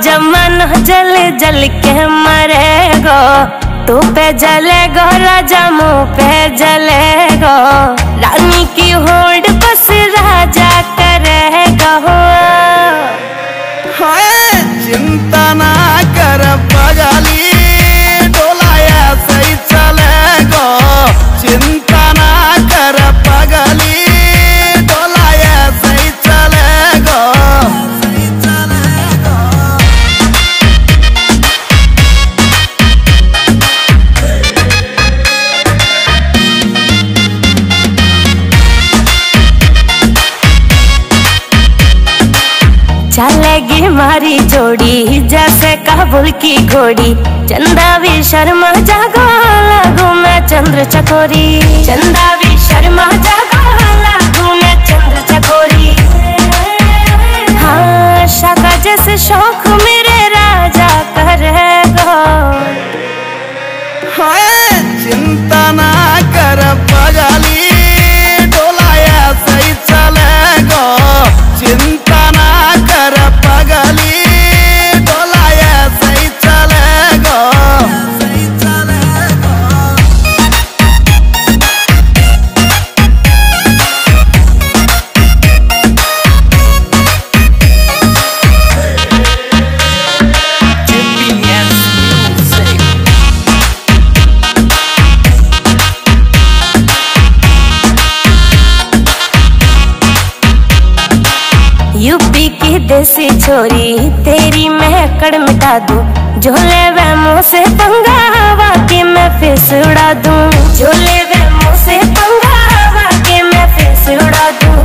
जमन जल जल के मरेगो, तू पे जलेगो राजा मुँह पे जलेगो, रानी की होड़ बस राजा करेगा। चिंता ना कर पगली, डोलाया सही चलेगो। चिंता ना कर पगली, डोलाया सही चलेगो। चलेगी मारी जोड़ी जैसे काबुल की घोड़ी, चंदा भी शर्मा जागो लागू मैं चंद्र चकोरी, चंदा भी शर्मा जागो लागू मैं चंद्र चकोरी। हाँ शाका जैसे शौक मेरे राजा करेगा। चिंता ना कर पगली, डोलाया सही चलेगो। चिंता ना कर पगली, डोलाया सही चलेगो। सही चलेगो। यूपी की देसी छोरी तेरी महकड़ मिटा दूं, झोले वे मुँह से पंगा वाके मैं फिस उड़ा दूं, झोले वे मुँह से पंगा वाके मैं फिस उड़ा दूं।